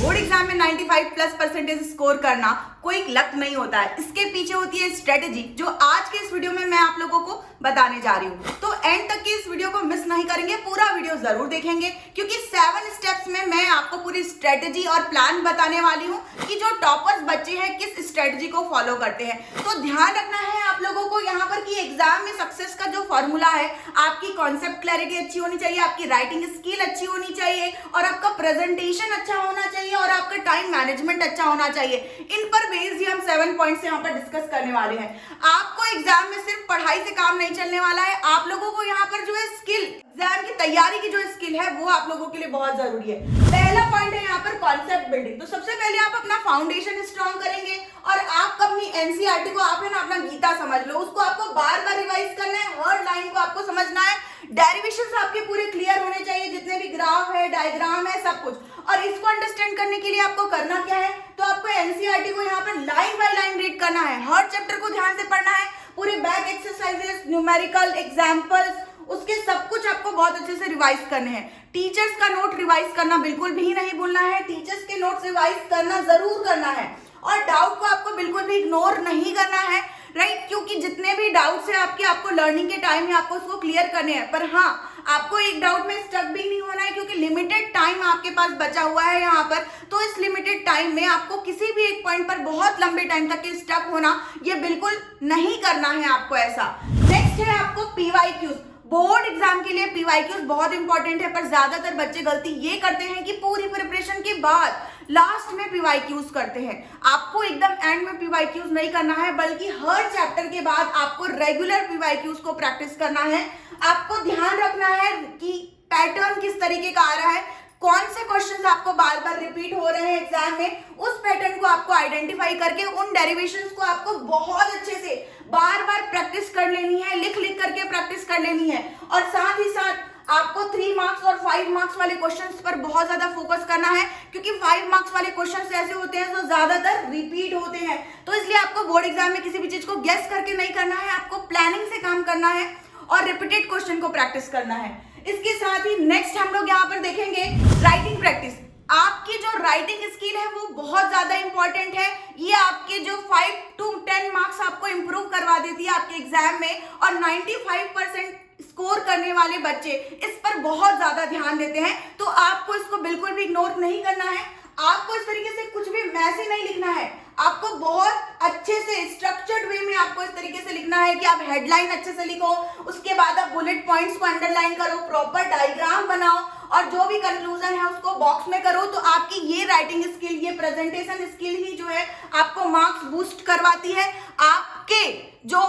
Board exam में 95+ % score करना कोई लक नहीं होता है, इसके पीछे होती है स्ट्रेटेजी, जो आज के इस वीडियो में मैं आप लोगों को बताने जा रही हूँ। तो एंड तक की इस वीडियो को मिस नहीं करेंगे, पूरा वीडियो जरूर देखेंगे, क्योंकि 7 स्टेप्स में मैं आपको पूरी स्ट्रेटेजी और प्लान बताने वाली हूँ कि जो टॉपर्स बच्चे हैं किस स्ट्रेटेजी को फॉलो करते हैं। तो ध्यान रखना है आप लोगों को यहाँ पर कि एग्जाम में सक्सेस का जो फॉर्मूला है, आपकी कॉन्सेप्ट क्लैरिटी अच्छी होनी चाहिए, आपकी राइटिंग स्किल अच्छी होनी चाहिए, और आपका प्रेजेंटेशन अच्छा होना चाहिए, और आपका टाइम मैनेजमेंट अच्छा होना चाहिए। इन पर बेस्ड ही हम 7 पॉइंट्स यहाँ पर डिस्कस करने वाले हैं। आपको एग्जाम में सिर्फ पढ़ाई से काम नहीं चलने वाला है, आप लोगों को यहाँ पर जो है स्किल, एग्जाम की तैयारी की जो स्किल है वो आप लोगों के लिए बहुत जरूरी है। पहला पॉइंट है यहाँ पर कॉन्सेप्ट बिल्डिंग। तो सबसे पहले आप अपना फाउंडेशन स्ट्रॉन्ग करेंगे, और आपको अपनी एनसीईआरटी को आप है ना अपना गीता समझ लो, उसको आपको बार बार रिवाइज करना है, हर लाइन को आपको समझना है, डेरिवेशंस आपके पूरे क्लियर होने चाहिए, जितने भी ग्राफ है, डायग्राम है, सब कुछ। और इसको अंडरस्टैंड करने के लिए आपको करना क्या है, तो आपको एनसीईआरटी को यहाँ पर लाइन बाय लाइन रीड करना है, हर चैप्टर को ध्यान से पढ़ना है, पूरे बैक एक्सरसाइजेस, न्यूमेरिकल एग्जाम्पल्स, उसके सब कुछ आपको बहुत अच्छे से रिवाइज करने हैं। टीचर्स का नोट रिवाइज करना बिल्कुल भी नहीं भूलना है, टीचर्स के नोट्स रिवाइज करना जरूर करना है, और डाउट को आपको बिल्कुल भी इग्नोर नहीं करना है, राइट, क्योंकि जितने भी डाउट्स है आपको लर्निंग के टाइम में आपको उसको क्लियर करने हैं। पर हाँ, आपको एक डाउट में स्टक भी नहीं होना है, क्योंकि लिमिटेड टाइम आपके पास बचा हुआ है यहाँ पर। तो इस लिमिटेड टाइम में आपको किसी भी एक पॉइंट पर बहुत लंबे टाइम तक के स्टक होना ये बिल्कुल नहीं करना है आपको ऐसा। नेक्स्ट है आपको पीवाईक्यूज। बोर्ड एग्जाम के लिए पीवाईक्यूज बहुत इंपॉर्टेंट है, पर ज्यादातर बच्चे गलती ये करते हैं कि पूरी प्रिपरेशन के बाद लास्ट में पीवाईक्यूज करते हैं। आपको एकदम एंड में पीवाईक्यूज नहीं करना है, बल्कि हर चैप्टर के बाद आपको रेगुलर पीवाईक्यूज को प्रैक्टिस करना है। आपको ध्यान रखना है कि पैटर्न किस तरीके का आ रहा है, कौन से क्वेश्चंस आपको बार बार रिपीट हो रहे हैं एग्जाम में, उस पैटर्न को आपको आइडेंटिफाई करके उन डेरिवेशंस को आपको बहुत अच्छे से बार बार प्रैक्टिस कर लेनी है, लिख लिख करके प्रैक्टिस कर लेनी है। और साथ ही साथ आपको 3 मार्क्स और 5 मार्क्स वाले क्वेश्चंस पर बहुत ज्यादा फोकस करना है, क्योंकि 5 मार्क्स वाले क्वेश्चंस ऐसे होते हैं जो ज्यादातर रिपीट होते हैं। तो इसलिए आपको बोर्ड एग्जाम में किसी भी चीज को गेस करके नहीं करना है, आपको प्लानिंग से काम करना है और रिपीटेड क्वेश्चन को प्रैक्टिस करना है। इसके साथ ही नेक्स्ट हम लोग यहाँ पर देखेंगे राइटिंग प्रैक्टिस। आपकी जो राइटिंग स्किल है वो बहुत ज्यादा इंपॉर्टेंट है, ये आपके जो 5 to 10 मार्क्स आपको इंप्रूव करवा देती है आपके एग्जाम में, और 95% स्कोर करने वाले बच्चे इस पर बहुत ज्यादा ध्यान देते हैं। तो आपको इसको बिल्कुल भी इग्नोर नहीं करना है, आपको इस तरीके से कुछ भी मैसेज नहीं लिखना है, आपको बहुत अच्छे से स्ट्रक्चर्ड वे में आपको इस तरीके से लिखना है कि आप हेडलाइन अच्छे से लिखो, उसके बाद आप बुलेट पॉइंट्स को अंडरलाइन करो, प्रॉपर डायग्राम बनाओ, और जो भी कंक्लूजन है उसको बॉक्स में करो। तो आपकी ये राइटिंग स्किल, ये प्रेजेंटेशन स्किल ही जो है आपको मार्क्स बूस्ट करवाती है। आपके जो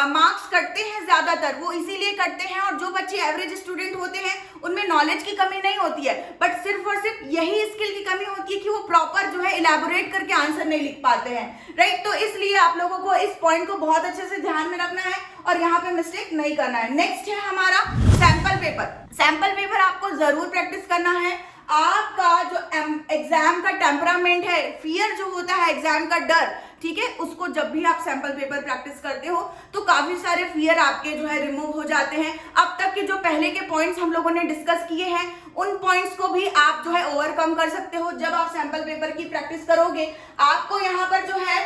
मार्क्स कटते हैं ज्यादातर वो इसीलिए कटते हैं, और जो बच्चे एवरेज स्टूडेंट होते हैं उनमें नॉलेज की कमी नहीं होती है, बट सिर्फ और सिर्फ यही स्किल की कमी होती है कि वो प्रॉपर जो है इलैबोरेट करके आंसर नहीं लिख पाते हैं, राइट। तो इसलिए आप लोगों को इस पॉइंट को बहुत अच्छे से ध्यान में रखना है और यहाँ पे मिस्टेक नहीं करना है। नेक्स्ट है हमारा सैंपल पेपर। सैंपल पेपर आपको जरूर प्रैक्टिस करना है। आपका जो एग्जाम का टेम्परामेंट है, फियर जो होता है, एग्जाम का डर, ठीक है, उसको जब भी आप सैंपल पेपर प्रैक्टिस करते हो तो काफी सारे फियर आपके जो है रिमूव हो जाते हैं। अब तक के जो पहले के पॉइंट्स हम लोगों ने डिस्कस किए हैं, उन पॉइंट्स को भी आप जो है ओवरकम कर सकते हो जब आप सैंपल पेपर की प्रैक्टिस करोगे। आपको यहाँ पर जो है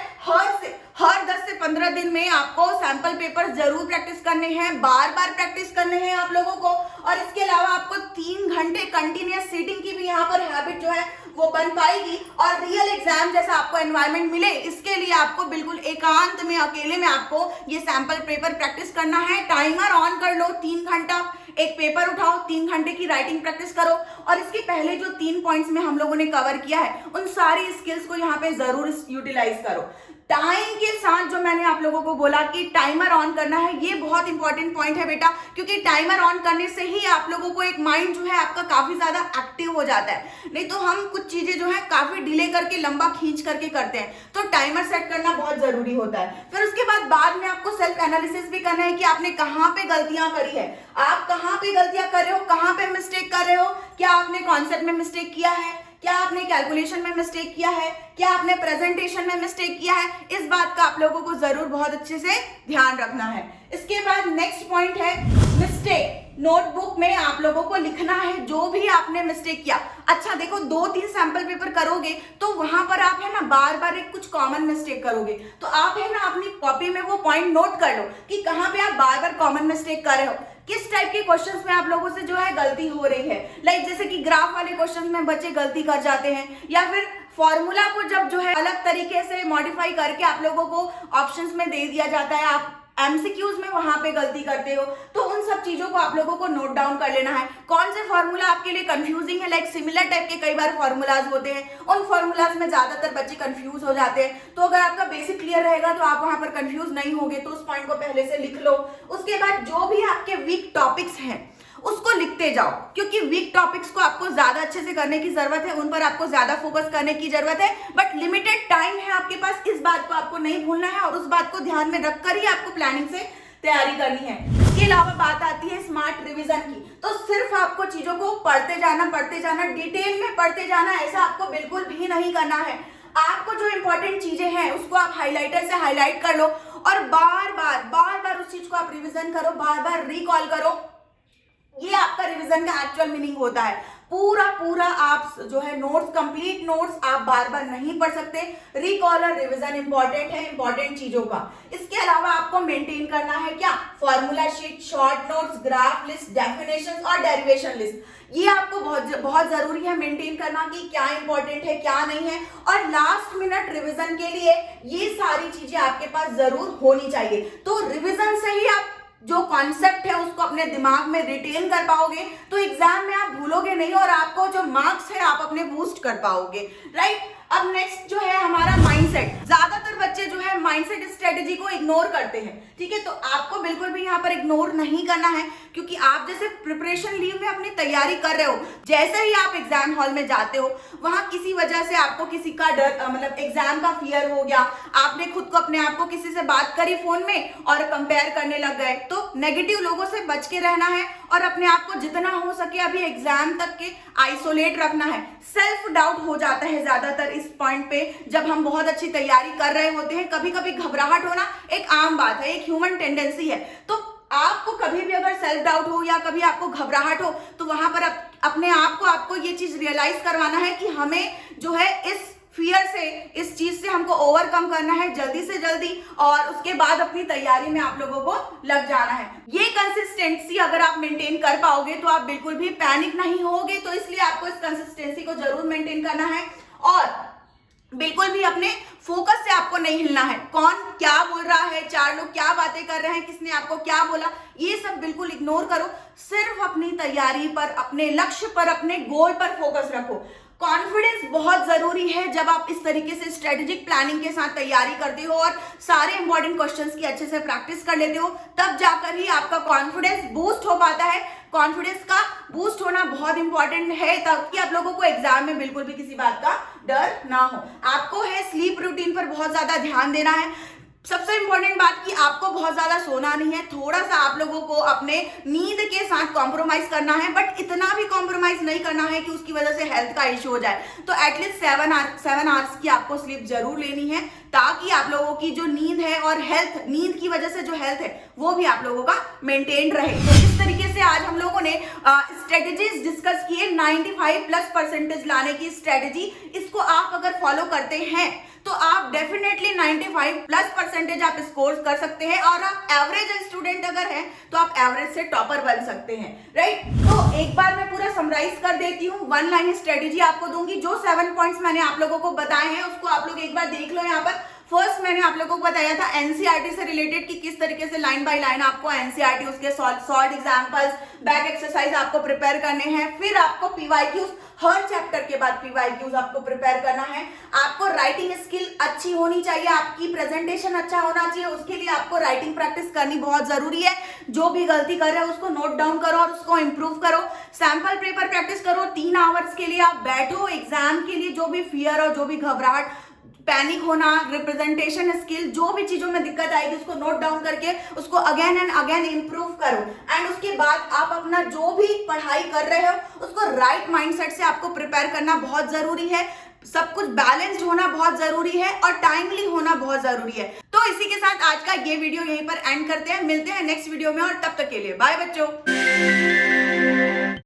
हर 10 से 15 दिन में आपको सैंपल पेपर जरूर प्रैक्टिस करने हैं, बार बार प्रैक्टिस करने हैं आप लोगों को। और इसके अलावा आपको 3 घंटे कंटिन्यूअस सीटिंग की भी यहाँ पर हैबिट जो है वो बन पाएगी, और रियल एग्जाम जैसा आपको एनवायरनमेंट मिले, इसके लिए आपको बिल्कुल एकांत में, अकेले में आपको ये सैंपल पेपर प्रैक्टिस करना है। टाइमर ऑन कर लो, 3 घंटा एक पेपर उठाओ, 3 घंटे की राइटिंग प्रैक्टिस करो, और इसके पहले जो 3 पॉइंट्स में हम लोगों ने कवर किया है उन सारी स्किल्स को यहाँ पे जरूर यूटिलाइज करो। टाइम के साथ जो मैंने आप लोगों को बोला कि टाइमर ऑन करना है, ये बहुत इंपॉर्टेंट पॉइंट है बेटा, क्योंकि टाइमर ऑन करने से ही आप लोगों को एक माइंड जो है आपका काफी ज्यादा एक्टिव हो जाता है। नहीं तो हम कुछ चीजें जो है काफी डिले करके, लंबा खींच करके करते हैं, तो टाइमर सेट करना बहुत जरूरी होता है। फिर उसके बाद में आपको सेल्फ एनालिसिस भी करना है कि आपने कहाँ पे गलतियां करी है, आप कहाँ पे गलतियां कर रहे हो, कहाँ पे मिस्टेक कर रहे हो, क्या आपने कॉन्सेप्ट में मिस्टेक किया है, क्या आपने कैलकुलेशन में मिस्टेक किया है, क्या आपने प्रेजेंटेशन में मिस्टेक किया है, इस बात का आप लोगों को जरूर बहुत अच्छे से ध्यान रखना है। इसके बाद नेक्स्ट पॉइंट है मिस्टेक नोटबुक में आप लोगों को लिखना है जो भी आपने मिस्टेक किया। अच्छा देखो, 2-3 सैंपल पेपर करोगे तो वहां पर आप है ना बार बार एक कुछ कॉमन मिस्टेक करोगे, तो आप है ना अपनी कॉपी में वो पॉइंट नोट कर लो कि कहाँ पे आप बार बार कॉमन मिस्टेक कर रहे हो, किस टाइप के क्वेश्चंस में आप लोगों से जो है गलती हो रही है। लाइक जैसे कि ग्राफ वाले क्वेश्चंस में बच्चे गलती कर जाते हैं, या फिर फॉर्मूला को जब जो है अलग तरीके से मॉडिफाई करके आप लोगों को ऑप्शंस में दे दिया जाता है, आप एमसीक्यूज में वहां पे गलती करते हो, तो उन सब चीजों को आप लोगों को नोट डाउन कर लेना है। कौन से फॉर्मूला आपके लिए कंफ्यूजिंग है, लाइक सिमिलर टाइप के कई बार फॉर्मूलाज होते हैं, उन फॉर्मूलाज में ज्यादातर बच्चे कंफ्यूज हो जाते हैं। तो अगर आपका बेसिक क्लियर रहेगा तो आप वहां पर कंफ्यूज नहीं होगे, तो उस पॉइंट को पहले से लिख लो। उसके बाद जो भी आपके वीक टॉपिक्स हैं उसको लिखते जाओ, क्योंकि वीक टॉपिक्स को आपको ज्यादा अच्छे से करने की जरूरत है, उन पर आपको ज्यादा फोकस करने की जरूरत है, बट लिमिटेड टाइम है आपके पास, इस बात को आपको नहीं भूलना है और उस बात को ध्यान में रखकर ही आपको प्लानिंग से तैयारी करनी है। इसके अलावा बात आती है स्मार्ट रिवीजन की, तो सिर्फ आपको चीजों को पढ़ते जाना, डिटेल में पढ़ते जाना, ऐसा आपको बिल्कुल भी नहीं करना है। आपको जो इंपॉर्टेंट चीजें हैं उसको आप हाईलाइटर से हाईलाइट कर लो और बार बार उस चीज को आप रिवीजन करो, बार बार रिकॉल करो। ये आपका रिवीजन का एक्चुअल मीनिंग होता है। पूरा आप जो है नोट्स, कंप्लीट नोट्स आप बार बार नहीं पढ़ सकते। रिकॉल और रिवीजन इंपॉर्टेंट है, इंपॉर्टेंट चीजों का। इसके अलावा आपको मेंटेन करना है क्या, formula sheet, short notes, graph list, definition और डेरिवेशन लिस्ट। ये आपको बहुत जरूरी है मेंटेन करना कि क्या इंपॉर्टेंट है क्या नहीं है, और लास्ट मिनट रिवीजन के लिए ये सारी चीजें आपके पास जरूर होनी चाहिए। तो रिवीजन से ही आप जो कॉन्सेप्ट है उसको अपने दिमाग में रिटेन कर पाओगे, तो एग्जाम में आप भूलोगे नहीं और आपको जो मार्क्स है आप अपने बूस्ट कर पाओगे, राइट। अब नेक्स्ट जो है हमारा माइंडसेट। ज्यादातर बच्चे जो है माइंडसेट स्ट्रेटेजी को इग्नोर करते हैं, ठीक है, तो आपको बिल्कुल भी यहाँ पर इग्नोर नहीं करना है, क्योंकि आप जैसे प्रिपरेशन लीव में अपनी तैयारी कर रहे हो, जैसे ही आप एग्जाम हॉल में जाते हो वहां किसी वजह से आपको किसी का डर, मतलब एग्जाम का फियर हो गया, आपने खुद को अपने आप को किसी से बात करी फोन में और कंपेयर करने लग गए, तो नेगेटिव लोगों से बच के रहना है और अपने आप को जितना हो सके अभी एग्जाम तक के आइसोलेट रखना है। सेल्फ डाउट हो जाता है ज्यादातर इस पॉइंट पे, जब हम बहुत अच्छी तैयारी कर रहे होते हैं, कभी कभी घबराहट होना एक आम बात है, एक ह्यूमन टेंडेंसी है। तो आपको कभी भी अगर सेल्फ डाउट हो या कभी आपको घबराहट हो तो वहां पर अपने आप को आपको ये चीज रियलाइज करवाना है कि हमें जो है इस फियर से, इस चीज से हमको ओवरकम करना है जल्दी से जल्दी, और उसके बाद अपनी तैयारी में आप लोगों को लग जाना है। ये कंसिस्टेंसी अगर आप मेंटेन कर पाओगे तो आप बिल्कुल भी पैनिक नहीं होगे, तो इसलिए आपको इस कंसिस्टेंसी को जरूर मेंटेन करना है और बिल्कुल भी अपने फोकस से आपको नहीं हिलना है। कौन क्या बोल रहा है, 4 लोग क्या बातें कर रहे हैं, किसने आपको क्या बोला, ये सब बिल्कुल इग्नोर करो। सिर्फ अपनी तैयारी पर, अपने लक्ष्य पर, अपने गोल पर फोकस रखो। कॉन्फिडेंस बहुत जरूरी है जब आप इस तरीके से स्ट्रेटेजिक प्लानिंग के साथ तैयारी करते हो और सारे इंपॉर्टेंट क्वेश्चंस की अच्छे से प्रैक्टिस कर लेते हो, तब जाकर ही आपका कॉन्फिडेंस बूस्ट हो पाता है। कॉन्फिडेंस का बूस्ट होना बहुत इंपॉर्टेंट है ताकि आप लोगों को एग्जाम में बिल्कुल भी किसी बात का डर ना हो। आपको है स्लीप रूटीन पर बहुत ज्यादा ध्यान देना है। सबसे इंपॉर्टेंट बात कि आपको बहुत ज्यादा सोना नहीं है, थोड़ा सा आप लोगों को अपने नींद के साथ कॉम्प्रोमाइज करना है, बट इतना भी कॉम्प्रोमाइज नहीं करना है कि उसकी वजह से हेल्थ का इश्यू हो जाए। तो एटलीस्ट 7 आवर्स की आपको स्लीप जरूर लेनी है, ताकि आप लोगों की जो नींद है और हेल्थ, नींद की वजह से जो हेल्थ है वो भी आप लोगों का मेंटेन रहे। तो इस तरीके से आज हम लोगों ने स्ट्रेटेजीज डिस्कस किए, 95+ लाने की स्ट्रेटेजी। इसको आप अगर फॉलो करते हैं तो आप डेफिनेटली 95+ आप स्कोर कर सकते हैं, और आप एवरेज स्टूडेंट अगर हैं तो आप एवरेज से टॉपर बन सकते हैं, राइट। तो एक बार मैं पूरा समराइज कर देती हूँ, 1 लाइन स्ट्रेटेजी आपको दूंगी। जो 7 पॉइंट्स मैंने आप लोगों को बताए हैं उसको आप लोग एक बार देख लो। यहाँ पर फर्स्ट मैंने आप लोगों को बताया था एनसीईआरटी से रिलेटेड कि किस तरीके से लाइन बाय लाइन आपको एनसीईआरटी, उसके सॉल्व एग्जांपल्स, बैक एक्सरसाइज आपको प्रिपेयर करने हैं। फिर आपको पीवाईक्यूज, हर चैप्टर के बाद पीवाईक्यूज आपको प्रिपेयर करना है। आपको राइटिंग स्किल अच्छी होनी चाहिए, आपकी प्रेजेंटेशन अच्छा होना चाहिए, उसके लिए आपको राइटिंग प्रैक्टिस करनी बहुत जरूरी है। जो भी गलती कर रहे हो उसको नोट डाउन करो और उसको इंप्रूव करो। सैंपल पेपर प्रैक्टिस करो, 3 आवर्स के लिए आप बैठो एग्जाम के लिए। जो भी फियर और जो भी घबराहट, पैनिक होना, रिप्रेजेंटेशन स्किल, जो भी चीजों में दिक्कत आएगी उसको नोट डाउन करके उसको अगेन एंड अगेन इंप्रूव करो। एंड उसके बाद आप अपना जो भी पढ़ाई कर रहे हो उसको राइट माइंडसेट से आपको प्रिपेयर करना बहुत जरूरी है। सब कुछ बैलेंस्ड होना बहुत जरूरी है और टाइमली होना बहुत जरूरी है। तो इसी के साथ आज का ये वीडियो यहीं पर एंड करते हैं। मिलते हैं नेक्स्ट वीडियो में और तब तक के लिए बाय बच्चों।